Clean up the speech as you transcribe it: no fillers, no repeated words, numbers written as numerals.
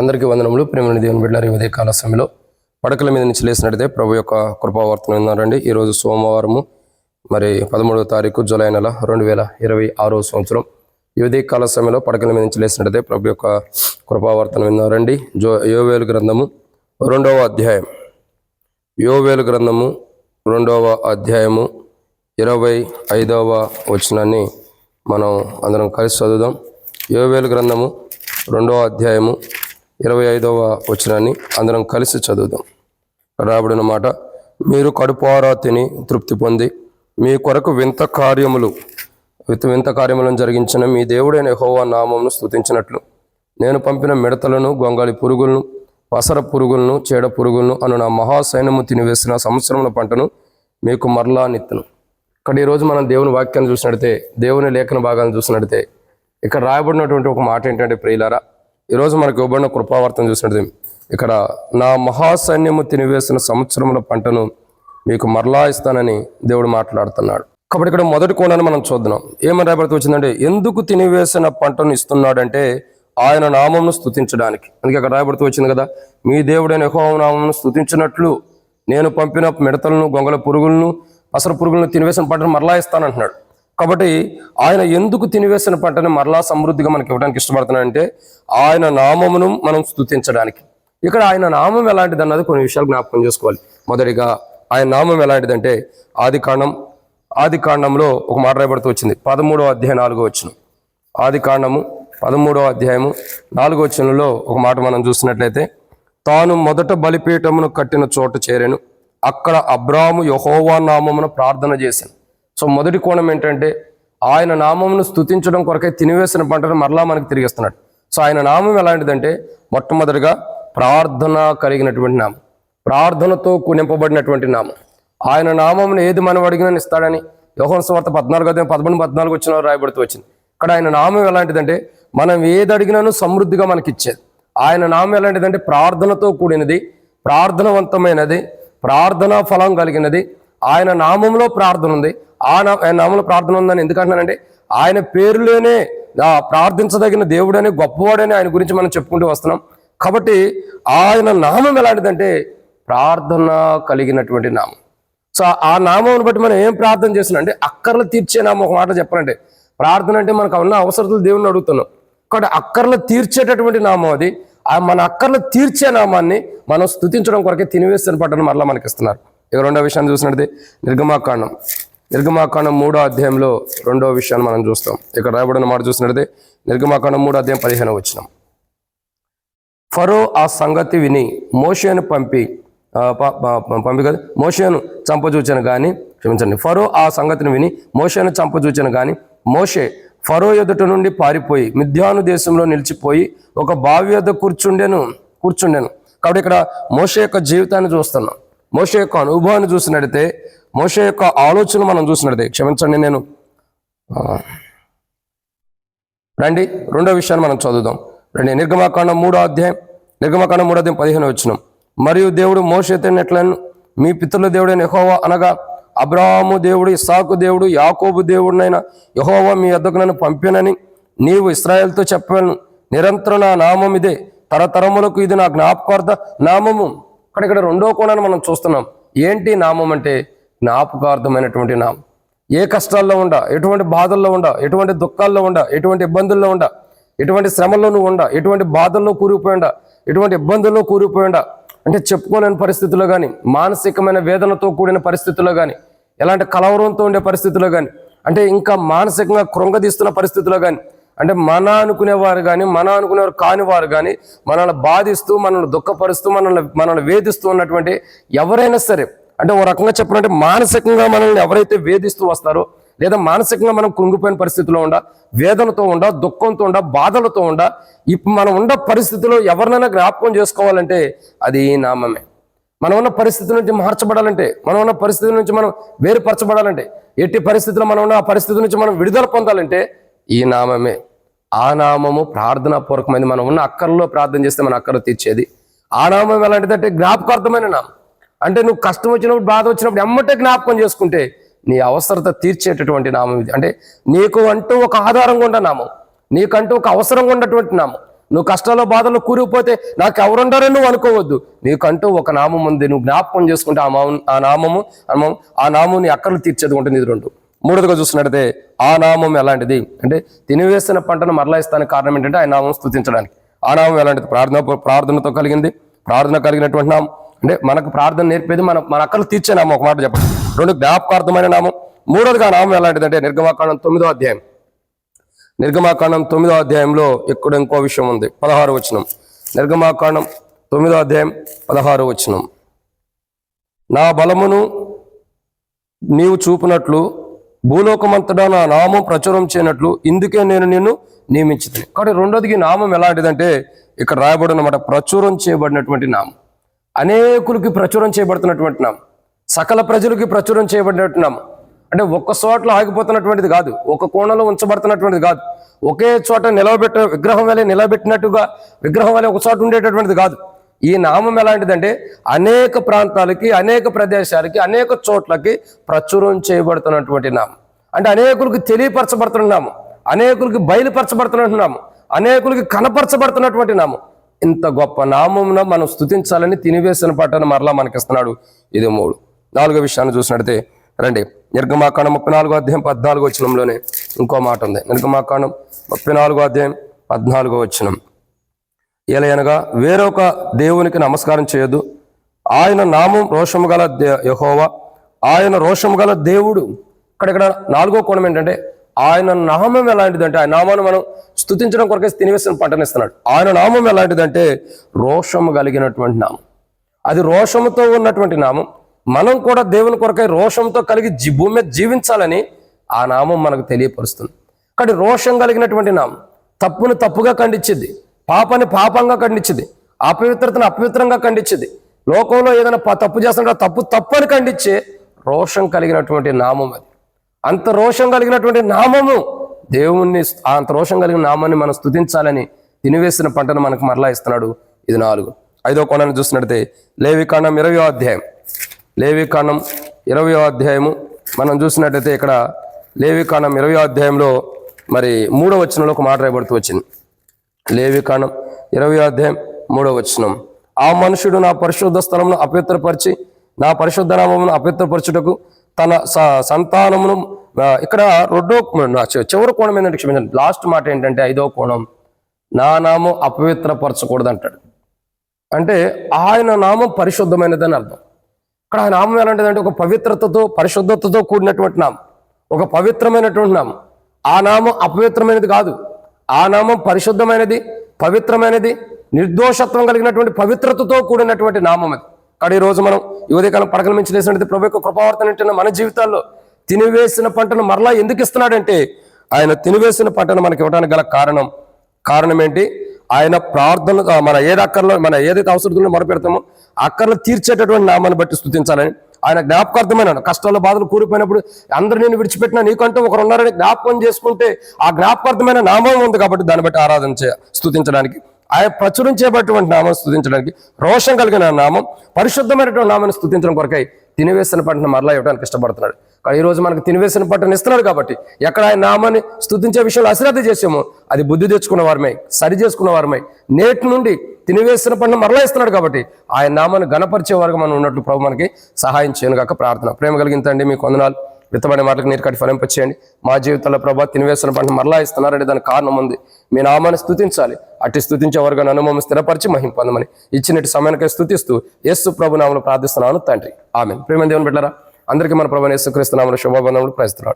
అందరికీ వందనములు. ప్రేమని దేవుని బిడ్డలారా, ఉదయ కాల సమయంలో పడకల మీద నుంచి లేచినట్టయితే ప్రభు యొక్క కృపావర్తనం విన్నారండి. ఈరోజు సోమవారము, మరి 13వ తారీఖు జూలై నెల 2026 సంవత్సరం. ఈ ఉదయ కాల సమయంలో పడకల మీద నుంచి లేచినట్టయితే ప్రభు యొక్క కృపావర్తనం విన్నారండి. యోవేలు గ్రంథము 2వ అధ్యాయం, యోవేలు గ్రంథము 2వ అధ్యాయము 25వ వచనాన్ని మనం అందరం కలిసి చదువుదాం. యోవేలు గ్రంథము 2వ అధ్యాయము 25వ వచనాన్ని అందరం కలిసి చదువుదాం. రాబడిన మాట: మీరు కడుపారా తిని తృప్తి పొంది మీ కొరకు వింత కార్యములను జరిగించిన మీ దేవుడైన యెహోవా నామమును స్తుతించినట్లు నేను పంపిన మిడతలను, గొంగళి పురుగులను, పసర పురుగులను, చీడ పురుగులను అను నా మహాసైన్యము తినివేసిన సంవత్సరముల పంటను మీకు మరలా నిత్తును. ఇక్కడ ఈరోజు మనం దేవుని వాక్యాన్ని చూసినట్టే, దేవుని లేఖన భాగాన్ని చూసినట్టే, ఇక్కడ రాయబడినటువంటి ఒక మాట ఏంటంటే, ప్రియులారా, ఈరోజు మనకు ఇవ్వబడిన కృపావర్తను చూసినట్టు ఇక్కడ నా మహాసైన్యము తినివేసిన సంవత్సరముల పంటను మీకు మరలా ఇస్తానని దేవుడు మాట్లాడుతున్నాడు. కాబట్టి ఇక్కడ మొదటి కోణాన్ని మనం చూద్దాం. ఏమని రాయబడుతూ వచ్చిందంటే, ఎందుకు తినివేసిన పంటను ఇస్తున్నాడంటే ఆయన నామమును స్తుతించడానికి. అందుకే అక్కడ రాయబడుతూ వచ్చింది కదా, మీ దేవుడైన యెహోవా నామమును స్తుతించినట్లు నేను పంపిన మిడతలను, గొంగళ పురుగులను, పసర పురుగులను తినివేసిన పంటను మరలా ఇస్తానంటున్నాడు. కాబట్టి ఆయన ఎందుకు తినివేసిన పంటని మరలా సమృద్ధిగా మనకి ఇవ్వడానికి ఇష్టపడుతున్నాడంటే ఆయన నామమును మనం స్తుతించడానికి. ఇక్కడ ఆయన నామం ఎలాంటిది అన్నది కొన్ని విషయాలు జ్ఞాపకం చేసుకోవాలి. మొదటిగా ఆయన నామం ఎలాంటిదంటే, ఆది కాండంలో ఒక మాట రాయబడుతూ వచ్చింది, 13వ అధ్యాయం 4వ వచనం. ఆది కాండము 13వ అధ్యాయము 4వ వచనంలో ఒక మాట మనం చూసినట్లయితే, తాను మొదట బలిపీఠమును కట్టిన చోట చేరెను, అక్కడ అబ్రాము యెహోవా నామమును ప్రార్థన చేశాను. సో మొదటి కోణం ఏంటంటే, ఆయన నామమును స్తుతించడం కొరకై తినివేసిన పంటను మరలా మనకు తిరిగిస్తున్నాడు. సో ఆయన నామం ఎలాంటిదంటే, మొట్టమొదటిగా ప్రార్థన కలిగినటువంటి నామం, ప్రార్థనతో నింపబడినటువంటి నామం. ఆయన నామమును ఏది మనం అడిగినా ఇస్తాడని యోహాను సువార్త 14 వచ్చిన రాయబడుతూ వచ్చింది. ఇక్కడ ఆయన నామం ఎలాంటిదంటే, మనం ఏది అడిగినాను సమృద్ధిగా మనకి ఇచ్చేది. ఆయన నామం ఎలాంటిదంటే ప్రార్థనతో కూడినది, ప్రార్థనవంతమైనది, ప్రార్థనా ఫలం కలిగినది. ఆయన నామంలో ప్రార్థన ఉంది. ఆయన నామంలో ప్రార్థన ఉందని ఎందుకంటున్నానంటే, ఆయన పేరులోనే ప్రార్థించదగిన దేవుడని, గొప్పవాడని ఆయన గురించి మనం చెప్పుకుంటూ వస్తున్నాం. కాబట్టి ఆయన నామం ఎలాంటిదంటే ప్రార్థన కలిగినటువంటి నామం. సో ఆ నామం బట్టి మనం ఏం ప్రార్థన చేస్తున్నాం అంటే, అక్కర్లు తీర్చే నామం. ఒక మాట చెప్పాలంటే, ప్రార్థన అంటే మనకు ఉన్న అవసరతలు దేవుని అడుగుతున్నాం. కాబట్టి అక్కర్లు తీర్చేటటువంటి నామం అది. మన అక్కర్లు తీర్చే నామాన్ని మనం స్తుతించడం కొరకే తినివేసిన పంటను మరలా మనకి ఇస్తున్నారు. ఇక రెండో విషయాన్ని చూసినట్టు నిర్గమాకాండం 3వ అధ్యాయంలో 2వ విషయాన్ని మనం చూస్తాం. ఇక్కడ రాయబడిన మాట చూసినట్లయితే నిర్గమాకాండం 3వ అధ్యాయం 15వ వచనం. ఫరో ఆ సంగతి విని మోషేను మోషేను చంపచూచాను కానీ ఫరో ఆ సంగతిని విని మోషేను చంపచూచాను కానీ మోషే ఫరో ఎదుట నుండి పారిపోయి మిద్యాను దేశంలో నిలిచిపోయి ఒక బావి వద్ద కూర్చుండెను. కాబట్టి ఇక్కడ మోషే యొక్క జీవితాన్ని చూస్తున్నాం, మోషే యొక్క అనుభవాన్ని చూసినట్లయితే, మోషే యొక్క ఆలోచన మనం చూసినట్లయితే, క్షమించండి నేను రండి రెండో విషయాన్ని మనం చదువుదాం. రండి నిర్గమాకాండం 3వ అధ్యాయం 15వ వచనం. మరియు దేవుడు మోషేతో ఎట్లను, మీ పితరుల దేవుడైన యెహోవా అనగా అబ్రాహాము దేవుడు, ఇస్సాకు దేవుడు, యాకోబు దేవుడినైన యెహోవా మీ వద్దకు నన్ను పంపినని నీవు ఇశ్రాయేలుతో చెప్పాను. నిరంతరం నా నామం ఇదే, తరతరములకు ఇది నా జ్ఞాపకార్థ నామము. ఇక్కడ రెండో కోణాన్ని మనం చూస్తున్నాం. ఏంటి నామం అంటే జ్ఞాపకార్థమైనటువంటి నామం. ఏ కష్టాల్లో ఉండా, ఎటువంటి బాధల్లో ఉండా, ఎటువంటి దుఃఖాల్లో ఉండా, ఎటువంటి ఇబ్బందుల్లో ఉండా, ఎటువంటి శ్రమల్లో నువ్వు ఉండా, ఎటువంటి బాధల్లో కూరుకుపోయిండా, ఎటువంటి ఇబ్బందుల్లో కూరుకుపోయిండా, అంటే చెప్పుకోలేని పరిస్థితుల్లో కానీ, మానసికమైన వేదనతో కూడిన పరిస్థితుల్లో కానీ, ఎలాంటి కలవరంతో ఉండే పరిస్థితుల్లో కానీ, అంటే ఇంకా మానసికంగా కృంగదీస్తున్న పరిస్థితుల్లో కానీ, అంటే మన అనుకునేవారు కానీ, మన అనుకునేవారు కాని వారు కానీ, మనల్ని బాధిస్తూ, మనల్ని దుఃఖపరుస్తూ, మనల్ని వేధిస్తూ ఉన్నటువంటి ఎవరైనా సరే, అంటే ఓ రకంగా చెప్పాలంటే మానసికంగా మనల్ని ఎవరైతే వేధిస్తూ వస్తారో, లేదా మానసికంగా మనం కృంగిపోయిన పరిస్థితిలో ఉండా, వేదనతో ఉండా, దుఃఖంతో ఉండా, బాధలతో ఉండా, ఇప్పుడు మనం ఉన్న పరిస్థితిలో ఎవరినైనా జ్ఞాపకం చేసుకోవాలంటే అది ఈ నామమే. మనం ఉన్న పరిస్థితి నుంచి మార్చబడాలంటే, మనం ఉన్న పరిస్థితి నుంచి మనం వేరుపరచబడాలంటే, ఎట్టి పరిస్థితుల్లో మనం ఉన్న ఆ పరిస్థితి నుంచి మనం విడుదల పొందాలంటే ఈ నామమే. ఆ నామము ప్రార్థనాపూర్వకమైనది. మనం ఉన్న అక్కర్లో ప్రార్థన చేస్తే మన అక్కర తీర్చేది. ఆ నామం ఎలాంటిదంటే జ్ఞాపకార్థమైన నామం. అంటే నువ్వు కష్టం వచ్చినప్పుడు, బాధ వచ్చినప్పుడు ఎమ్మటే జ్ఞాపకం చేసుకుంటే నీ అవసరత తీర్చేటటువంటి నామం ఇది. అంటే నీకు అంటూ ఒక ఆధారంగా ఉన్న నామం, నీకంటూ ఒక అవసరంగా ఉన్నటువంటి నామం. నువ్వు కష్టాల్లో బాధల్లో కూరుకుపోతే నాకు ఎవరుండారని నువ్వు అనుకోవద్దు. నీకంటూ ఒక నామం ఉంది, నువ్వు జ్ఞాపకం చేసుకుంటే ఆ నామం నీ అక్కర్లు తీర్చేది ఉంటుంది. ఇది రెండు. మూడోదిగా చూసినట్టయితే ఆ నామం ఎలాంటిది అంటే తినివేసిన పంటను మరలా ఇస్తానికి కారణం ఏంటంటే ఆ నామం స్తుతించడానికి. ఆ నామం ఎలాంటిది? ప్రార్థనతో కలిగింది. ప్రార్థన కలిగినటువంటి నామం అంటే మనకు ప్రార్థన నేర్పేది, మన అక్కర్లు తీర్చే నామం. ఒక మాట చెప్పండి. రెండు, జ్ఞాపకార్థమైన నామం. మూడోదిగా నామం ఎలాంటిదంటే నిర్గమాకాండం 9వ అధ్యాయం. నిర్గమాకాండం 9వ అధ్యాయంలో ఇక్కడ ఇంకో విషయం ఉంది. 16వ వచనం. నిర్గమాకాండం 9వ అధ్యాయం 16వ వచనం. నా బలమును నీవు చూపినట్లు భూలోకమంతటా నా నామం ప్రచురం చేయనట్లు ఇందుకే నేను నిన్ను నియమించుతాను. కాబట్టి రెండోదికి నామం ఎలాంటిదంటే ఇక్కడ రాయబడినమాట, ప్రచురం చేయబడినటువంటి నామం. అనేకులకి ప్రచురం చేయబడుతున్నటువంటి నామం, సకల ప్రజలకి ప్రచురం చేయబడినటువంటి నామం. అంటే ఒక్క చోట్ల ఆగిపోతున్నటువంటిది కాదు, ఒక కోణంలో ఉంచబడుతున్నటువంటిది కాదు, ఒకే చోట విగ్రహం వలె నిలబెట్టినట్టుగా విగ్రహం వలె ఒక చోట ఉండేటటువంటిది కాదు. ఈ నామం ఎలాంటిదంటే అనేక ప్రాంతాలకి, అనేక ప్రదేశాలకి, అనేక చోట్లకి ప్రచురం చేయబడుతున్నటువంటి నామం. అంటే అనేకులకి తెలియపరచబడుతున్న నామం, అనేకులకి బయలుపరచబడుతున్నటువంటి నామం, అనేకులకి కనపరచబడుతున్నటువంటి నామం. ఇంత గొప్ప నామమున మనం స్తుతించాలని తినివేసిన పాటను మరలా మనకిస్తున్నాడు. ఇది 3. 4వ విషయాన్ని చూసినట్టయితే రండి, నిర్గమాకాండం 34వ అధ్యాయం 14వ వచనంలోనే ఇంకో మాట ఉంది. నిర్గమాకాండం 34వ అధ్యాయం 14వ వచనం. ఎలయనగా వేరొక దేవునికి నమస్కారం చేయొద్దు, ఆయన నామం రోషము గల యెహోవా, ఆయన రోషము గల దేవుడు. ఇక్కడ 4వ కోణం ఏంటంటే ఆయన నామం ఎలాంటిదంటే, ఆయన నామాన్ని మనం స్తుతించడం కొరకే తినివేసిన పంటనిస్తున్నాడు. ఆయన నామం ఎలాంటిదంటే రోషము కలిగినటువంటి నామం. అది రోషముతో ఉన్నటువంటి నామం. మనం కూడా దేవుని కొరకై రోషంతో కలిగి భూమి మీద జీవించాలని ఆ నామం మనకు తెలియపరుస్తుంది. కాబట్టి రోషం కలిగినటువంటి నామం తప్పును తప్పుగా ఖండించింది, పాపాన్ని పాపంగా ఖండించింది, అపవిత్రతను అపవిత్రంగా ఖండించింది. లోకంలో ఏదైనా తప్పు చేస్తుంటే తప్పు అని ఖండించే రోషం కలిగినటువంటి నామం అది. అంత రోషం కలిగినటువంటి నామము దేవుణ్ణి, అంత రోషం కలిగిన నామాన్ని మనం స్తుతించాలని తినివేసిన పంటను మనకు మరలా ఇస్తున్నాడు. ఇది 4. 5వ కోణాన్ని చూసినట్టయితే లేవికాండం 20వ అధ్యాయం. లేవికాండం 20వ అధ్యాయము మనం చూసినట్టయితే ఇక్కడ లేవికాండం 20వ అధ్యాయంలో మరి 3వ వచనంలో ఒక మాట రాయబడుతూ వచ్చింది. లేవికాండం 20వ అధ్యాయం 3వ వచనం. ఆ మనుషుడు నా పరిశుద్ధ స్థలమును అపవిత్రపరిచి నా పరిశుద్ధ నామమును అపవిత్రపరచుటకు తన సంతానమును, ఇక్కడ చివరి కోణం ఏంటంటే క్షమించండి, లాస్ట్ మాట ఏంటంటే 5వ కోణం, నా నామం అపవిత్రపరచకూడదు అంటాడు. అంటే ఆయన నామం పరిశుద్ధమైనదని అర్థం. ఇక్కడ ఆ నామం ఎలాంటిదంటే ఒక పవిత్రతతో పరిశుద్ధతతో కూడినటువంటి నామం, ఒక పవిత్రమైనటువంటి నామం. ఆ నామం అపవిత్రమైనది కాదు, ఆ నామం పరిశుద్ధమైనది, పవిత్రమైనది, నిర్దోషత్వం కలిగినటువంటి పవిత్రతతో కూడినటువంటి నామం అది. కానీ ఈరోజు మనం ఈ ఉదయకాలం పడకల మించి లేసినట్టు ప్రభు యొక్క కృపావర్తన ఏంటంటే మన జీవితాల్లో తినివేసిన పంటను మరలా ఎందుకు ఇస్తున్నాడంటే ఆయన తినివేసిన పంటను మనకి ఇవ్వడానికి గల కారణం ఏంటి? ఆయన ప్రార్థన మన ఏదైతే అవసరం మొరపెడతామో అక్కర్లు తీర్చేటటువంటి నామాన్ని బట్టి స్తుతించాలని, ఆయన జ్ఞాపకార్థమైన కష్టాల్లో బాధలు కూలిపోయినప్పుడు అందరూ నేను విడిచిపెట్టినా నీకంటూ ఒకరు ఉన్నారని జ్ఞాపకం చేసుకుంటే ఆ జ్ఞాపకార్థమైన నామం ఉంది కాబట్టి దాన్ని బట్టి ఆరాధన స్తుతించడానికి, ఆయన ప్రచురించేటటువంటి నామం స్తుతించడానికి, రోషం కలిగిన నామం, పరిశుద్ధమైనటువంటి నామాన్ని స్తుతించడం కొరకై తినివేసిన పంటను మరలా ఇవ్వడానికి ఇష్టపడుతున్నాడు. కానీ ఈరోజు మనకు తినివేసిన పంటను ఇస్తున్నాడు కాబట్టి ఎక్కడ ఆయన నామాన్ని స్తుతించే విషయంలో అశ్రద్ధ చేసామో అది బుద్ధి తెచ్చుకున్న వారమై, సరి చేసుకున్న వారమై నేటి నుండి తినివేసిన పంటను మరలా ఇస్తున్నాడు కాబట్టి ఆయన నామాన్ని గణపరిచే వరకు మనం ఉన్నట్లు ప్రభు మనకి సహాయం చేయను గాక ప్రార్థన. ప్రేమ కలిగిన తండ్రి మీకు వందనాలు. విత్తబడే మాటలకు నీరు కట్టి ఫలింపచేయండి. మా జీవితంలో ప్రభా తినివేసిన పంటను మరలా ఇస్తున్నారంటే దానికి కారణం ఉంది. మీ నామాన్ని స్తుతించాలి. అట్టి స్తుతించే వరకు నన్ను మమ్మల్ని స్థిరపరిచి మహిమ పొందమని ఇచ్చినట్టు సమయానికై స్తుతిస్తూ యేసు ప్రభు నామములో ప్రార్థిస్తున్నాను తండ్రి. ఆమేన్. ప్రేమ దేవుని బిడ్డలారా, అందరికీ మన ప్రభువైన యేసుక్రీస్తు నామములో శుభవందనములు. Praise the lord.